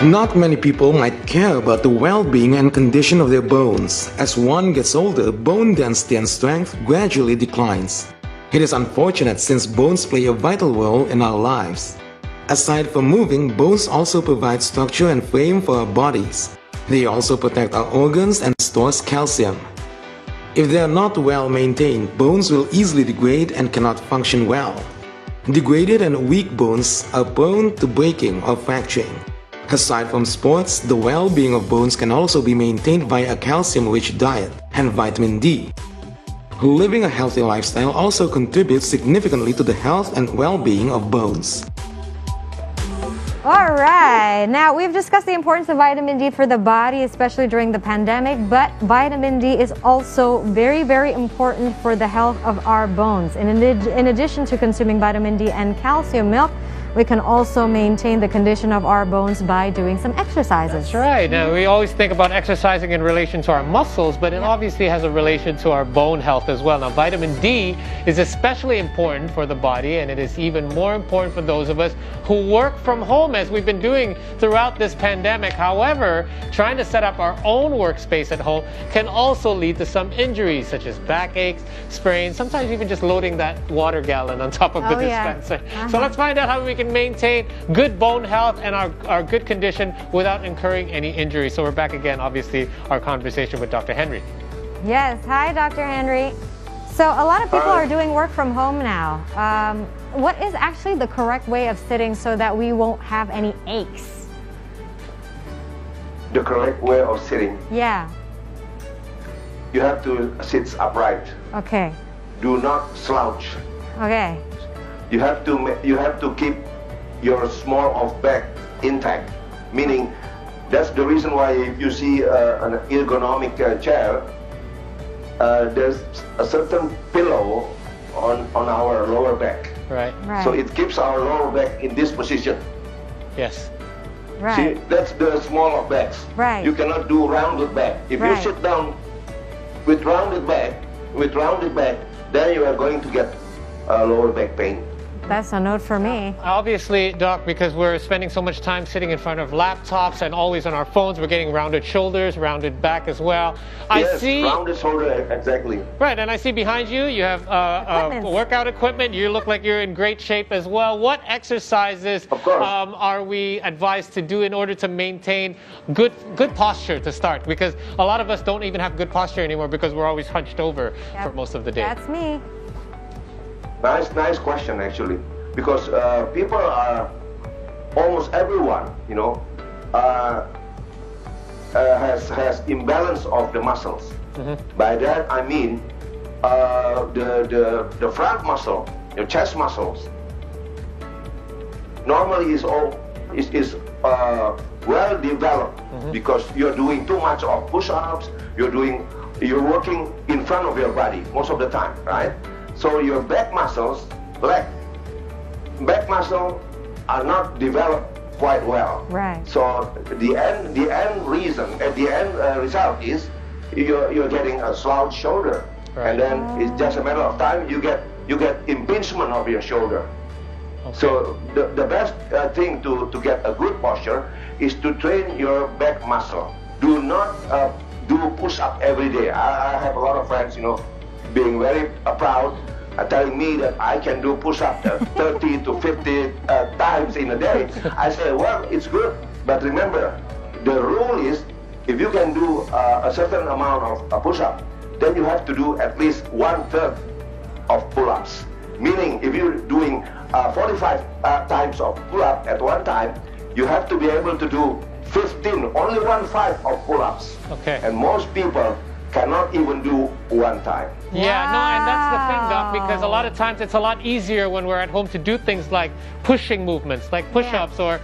Not many people might care about the well-being and condition of their bones. As one gets older, bone density and strength gradually declines. It is unfortunate since bones play a vital role in our lives. Aside from moving, bones also provide structure and frame for our bodies. They also protect our organs and stores calcium. If they are not well maintained, bones will easily degrade and cannot function well. Degraded and weak bones are prone to breaking or fracturing. Aside from sports, the well-being of bones can also be maintained by a calcium-rich diet and vitamin D. Living a healthy lifestyle also contributes significantly to the health and well-being of bones. All right, now we've discussed the importance of vitamin D for the body, especially during the pandemic, but vitamin D is also very, very important for the health of our bones. In addition to consuming vitamin D and calcium milk, we can also maintain the condition of our bones by doing some exercises. That's right. Now, we always think about exercising in relation to our muscles, but it obviously has a relation to our bone health as well. Now, vitamin D is especially important for the body, and it is even more important for those of us who work from home, as we've been doing throughout this pandemic. However, trying to set up our own workspace at home can also lead to some injuries, such as backaches, sprains, sometimes even just loading that water gallon on top of the dispenser. So let's find out how we can maintain good bone health and our good condition without incurring any injury. So we're back again, obviously, our conversation with Dr. Henry. Yes, hi Dr. Henry. So a lot of people are doing work from home now. What is actually the correct way of sitting so that we won't have any aches? The correct way of sitting? Yeah. You have to sit upright. Okay. Do not slouch. Okay. You have to keep your small of back intact, meaning that's the reason why if you see an ergonomic chair, there's a certain pillow on our lower back. Right. So it keeps our lower back in this position. Yes. Right. See, that's the small of backs. Right. You cannot do rounded back. If you sit down with rounded back, then you are going to get lower back pain. That's a note for me. Obviously, Doc, because we're spending so much time sitting in front of laptops and always on our phones, we're getting rounded shoulders, rounded back as well. Yes, I see rounded shoulder, exactly. Right, and I see behind you, you have workout equipment. You look like you're in great shape as well. What exercises are we advised to do in order to maintain good posture to start? Because a lot of us don't even have good posture anymore because we're always hunched over for most of the day. That's me. Nice question, actually, because people are, almost everyone, you know, has imbalance of the muscles. By that I mean the front muscle, your chest muscles, normally is well developed because you're doing too much of push-ups. You're working in front of your body most of the time, right? So your back muscles, back muscle are not developed quite well. Right. So the end result is you're getting a slouch shoulder, and then it's just a matter of time you get impingement of your shoulder. So the best thing to get a good posture is to train your back muscle. Do not do push-up every day. I have a lot of friends, you know, being very proud, telling me that I can do push-up 30 to 50 times in a day. I say, well, it's good, but remember, the rule is if you can do a certain amount of push-up, then you have to do at least 1/3 of pull-ups. Meaning, if you're doing 45 times of pull-up at one time, you have to be able to do 15, only 1/5 of pull-ups. Okay. And most people cannot even do one time. Yeah, no, and that's the thing, Doc, because a lot of times it's a lot easier when we're at home to do things like pushing movements, like push-ups or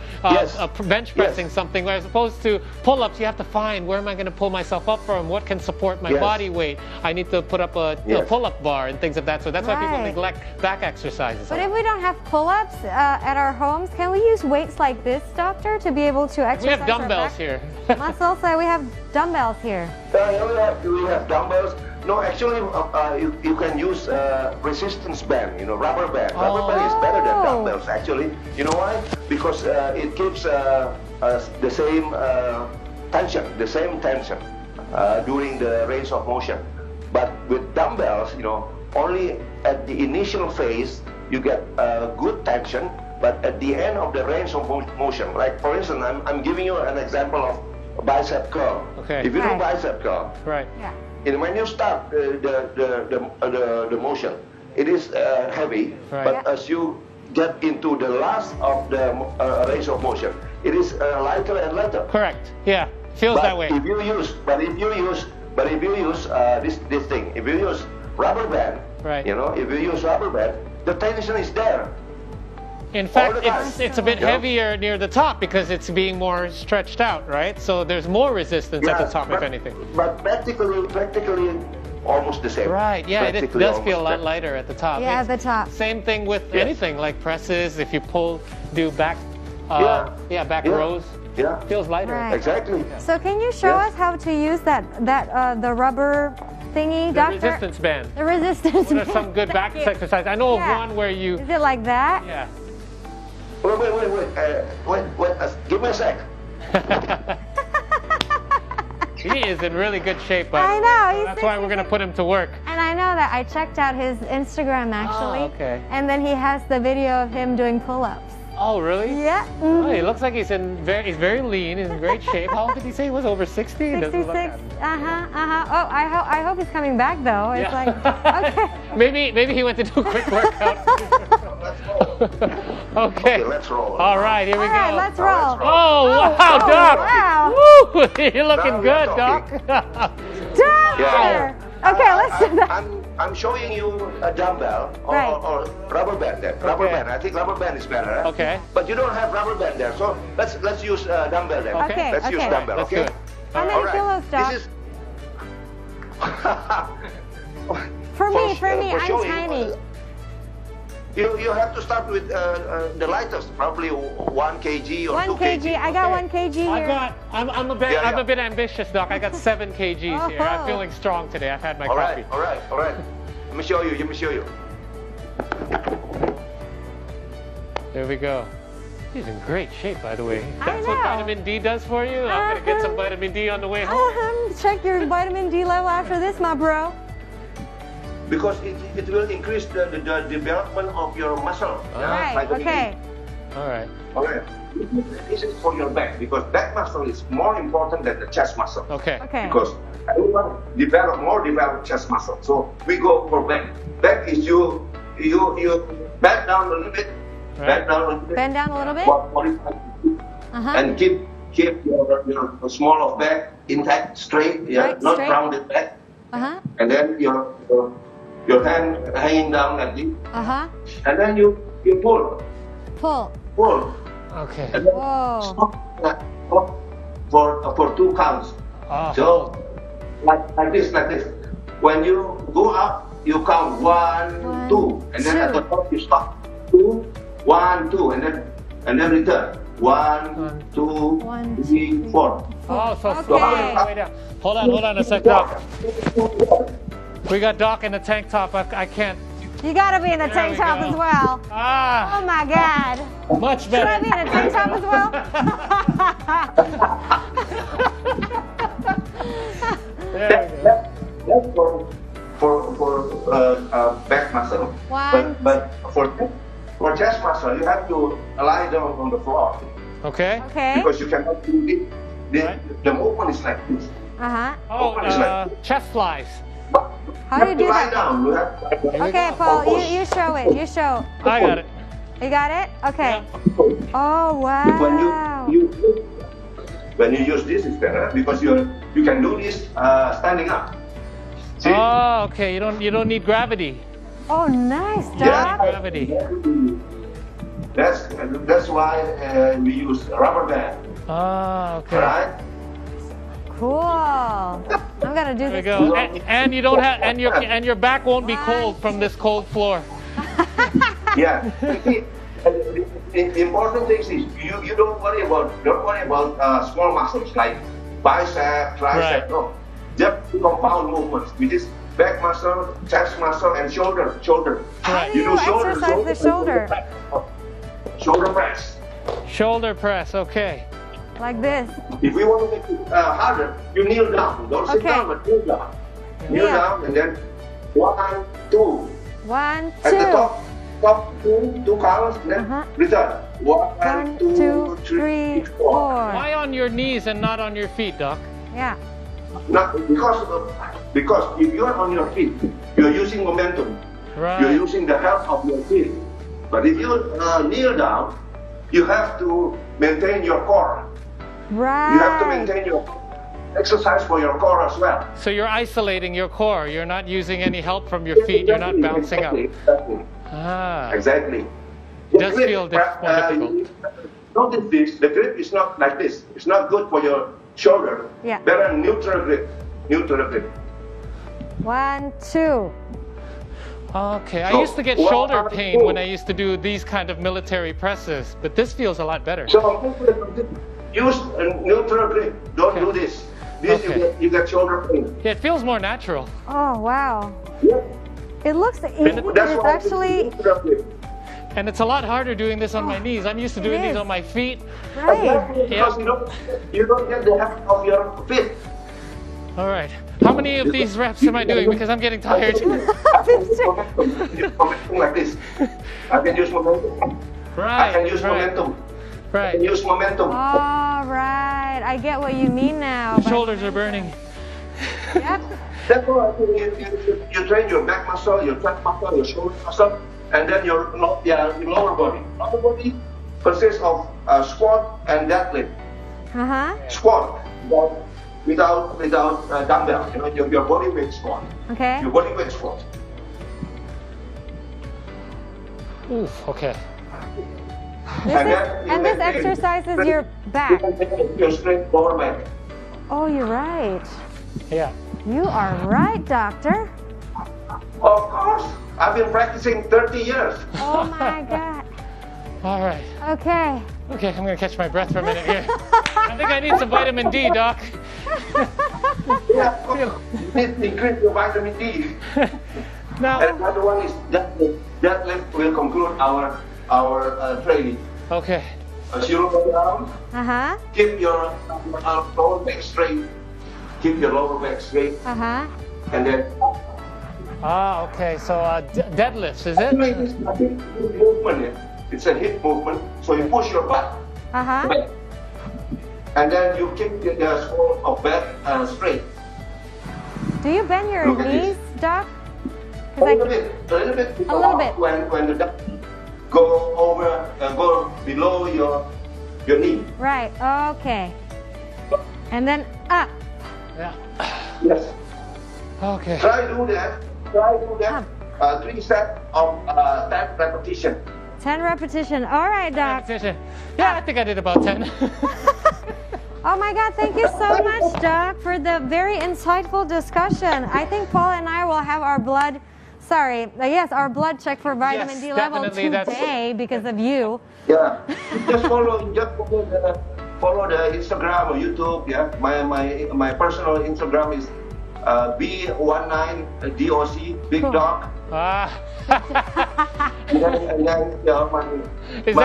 bench pressing something, as opposed to pull-ups. You have to find, where am I going to pull myself up from? What can support my body weight? I need to put up a pull-up bar and things of that. So that's why people neglect back exercises. But if we don't have pull-ups at our homes, can we use weights like this, Doctor, to be able to exercise? We have dumbbells here. Muscles, so we have dumbbells here. We have dumbbells. No, actually, you can use resistance band, you know, rubber band. Rubber band is better than dumbbells. dumbbells actually. You know why? Because it keeps the same tension during the range of motion. But with dumbbells, you know, only at the initial phase you get good tension, but at the end of the range of motion, like for instance, I'm giving you an example of bicep curl. Okay. If you do bicep curl, right? Yeah. And when you start the motion, it is heavy, Right. but as you get into the last of the range of motion, it is lighter and lighter. Correct. Yeah. Feels that way. If you use this thing, if you use rubber band, Right. you know, if you use rubber band, the tension is there. In fact, all the time. it's a bit Yeah. heavier near the top because it's being more stretched out, right? So there's more resistance at the top, if anything. But practically almost the same. Right, yeah, it Practically does feel a lot almost lighter at the top. Yeah, at It's the top. Same thing with Yes. anything like presses. If you do back, back Yeah. rows, Yeah, feels lighter. Right. exactly. So can you show Yes. us how to use the rubber thingy, The doctor? resistance band. The resistance What are some band. good back Thank you. exercises? I know Yeah. of one where you, Is it like that? yeah. Wait, give me a sec. He is in really good shape, but I know, he's that's why we're going to put him to work. And I know that I checked out his Instagram actually. Oh, okay. And then he has the video of him doing pull-ups. Oh, really? Yeah. Oh, he looks like he's very lean, he's in great shape. How old did he say he was? Over 60? He doesn't look 66. that. Oh, I hope he's coming back though. It's Yeah. like okay. Maybe he went to do a quick workout. Okay. Let's roll. All right, here we All right, go. let's roll. Oh, wow, oh, Doc. wow. Woo, you're looking Now good, we're Doc. Doctor. Yeah. Okay, let's do that. I'm showing you a dumbbell Right. or rubber band there. Rubber Okay. band. I think rubber band is better. Eh? Okay. But you don't have rubber band there, so let's use dumbbell there. Okay, Let's use okay. dumbbell. Let's do Okay. it. How All many right. kilos, Doc? This is For me, for I'm showing, tiny. You have to start with the lightest, probably 1 kg or 2 1 kg. I got 1 kg here. I'm a bit Yeah, I'm yeah. a bit ambitious, Doc. I got 7 kgs here. I'm Oh. feeling strong today. I've had my All coffee. right, all right, all right. Let me show you. There we go. He's in great shape, by the way. I That's what know. vitamin D does for you. I'm gonna get some vitamin D on the way home. Check your vitamin D level after this, my bro. Because it will increase the development of your muscle. Right, vitamin D. okay. All right. All right. This is for your back because back muscle is more important than the chest muscle. Okay. Okay. Because everyone develop chest muscle. So we go for back. Back is you bend down a little bit. Right. Bend down a little bit. Bend down a little bit. For 45 and keep your small of back intact, straight, Right, not straight. rounded back. And then your hand hanging down like this. And then you pull. Pull. Okay. And then Whoa. stop for 2 counts. Oh. So like this. When you go up, you count 1, 2, and then at the top you stop. 2, 1, 2, and then return. 1, 2, 1, 3, 4. Oh, so Okay. slow way down. Hold on a sec, Doc. We got Doc in the tank top. I can't. You gotta be in the There tank we top go. as well. Ah, Oh my God. much Should I be better. in a tank top as well? There we go. That's for back muscle. One. But for chest muscle, you have to lie down on the floor Okay. Okay. because you cannot do it. The movement is like this. Oh, chest flies. But How do you do lie that? down. You have to lie down. Okay, Paul, you show it. You show. I got it. You got it? Okay. Yeah. Oh, wow. When you use this, it's better because you can do this standing up. See? Oh, okay. You don't need gravity. Oh, nice, Yeah. Doc. Gravity. That's why we use rubber band. Oh, okay. Right? Cool. I'm gonna do There we this. go. And you don't have and your back won't be cold from this cold floor. Yeah. The important thing is you don't worry about small muscles like bicep, tricep. Right. No, just compound movements, which is back muscle, chest muscle, and shoulder. How do You you do shoulder, exercise the shoulder? shoulder press. Shoulder press, okay. Like this. If you want to make it harder, you kneel down. Don't sit down, but kneel down. Kneel down, and then 1, 2. 1, 2. At the top two counts, then return. 1, 2, 3, 4. Why on your knees and not on your feet, Doc? Yeah. Not because if you are on your feet, you're using momentum. Right. You're using the help of your feet. But if you kneel down, you have to maintain your core. Right. You have to maintain your exercise for your core as well. So you're isolating your core. You're not using any help from your feet. You're not bouncing up. Exactly. Ah. Exactly. It does feel more difficult. Notice this, the grip is not like this. It's not good for your shoulder. Yeah. Better neutral grip. Neutral grip. 1, 2. Okay, I So, used to get shoulder pain when I used to do these kind of military presses, but this feels a lot better. So use a neutral grip. Don't do this. This you get shoulder pain. Yeah, it feels more natural. Oh, wow. Yeah. It looks easy, but That's it's why actually... And it's a lot harder doing this on my knees. I'm used to doing these on my feet. Right. Because you don't get the help of your feet. All right. How many of these reps am I doing? Because I'm getting tired. Momentum like this. I can use momentum. Right. I can use momentum. I Right. can use momentum. All right. I get what you mean now. The shoulders are burning. Yep. That's why you train your back muscle, your front muscle, your shoulder muscle, and then your lower body. Lower body consists of squat and deadlift. Squat without dumbbell. You know, your body weight squat. Okay. Your body weight squat. Oof, okay. This exercises your back. Your straight lower back. Oh, you're right. Yeah. You are right, doctor. Of course. I've been practicing 30 years. Oh my God. All right. Okay. Okay, I'm gonna catch my breath for a minute here. I think I need some vitamin D, Doc. Yeah, you need to increase your vitamin D. Now. And another one is deadlift will conclude our training. Okay. As you roll down, keep your lower back straight. Keep your lower back straight. And then. Ah, okay. So deadlifts, is it? It's a hip movement. It's a hip movement. So you push your butt. Back. And then you keep the small of back straight. Do you bend your knees, Doc? A little bit. A little bit. When the duck go below your knee. Right. Okay. And then up. Yeah. Yes. Okay. Try do that. 3 sets of 10 repetition. 10 repetition. All right, Doc. Repetition. Yeah, I think I did about 10. Oh my God, thank you so much, Doc, for the very insightful discussion. I think Paul and I will have our blood, our blood check for vitamin D level today because of you. Yeah, just follow the Instagram or YouTube. Yeah, my personal Instagram is B19DOC, Big Dog. And then is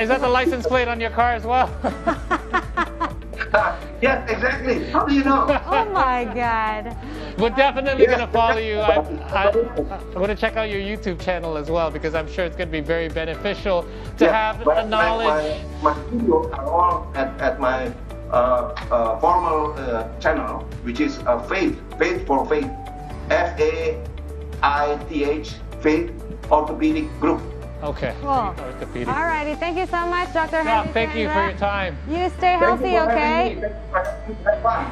that the license plate on your car as well? Yes, exactly. How do you know? Oh my God. We're definitely going to follow you. I'm going to check out your YouTube channel as well because I'm sure it's going to be very beneficial to have the knowledge. My videos are all at my formal channel, which is Faith for Faith, FAITH, Faith Orthopaedic Group. Okay. Cool. All righty. Thank you so much, Dr. Henry. Thank you for your time. You stay healthy, okay?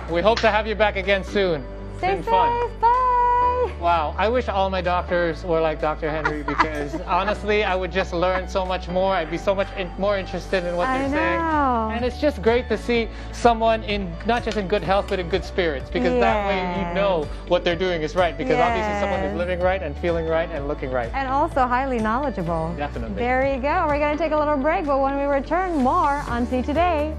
We hope to have you back again soon. Stay safe. Fun. Bye. Wow. I wish all my doctors were like Dr. Henry because honestly, I would just learn so much more. I'd be so much more interested in what they're saying. And it's just great to see someone not just in good health, but in good spirits because that way you know what they're doing is right because obviously someone is living right and feeling right and looking right. And also highly knowledgeable. Definitely. There you go. We're going to take a little break, but when we return, more on See Today.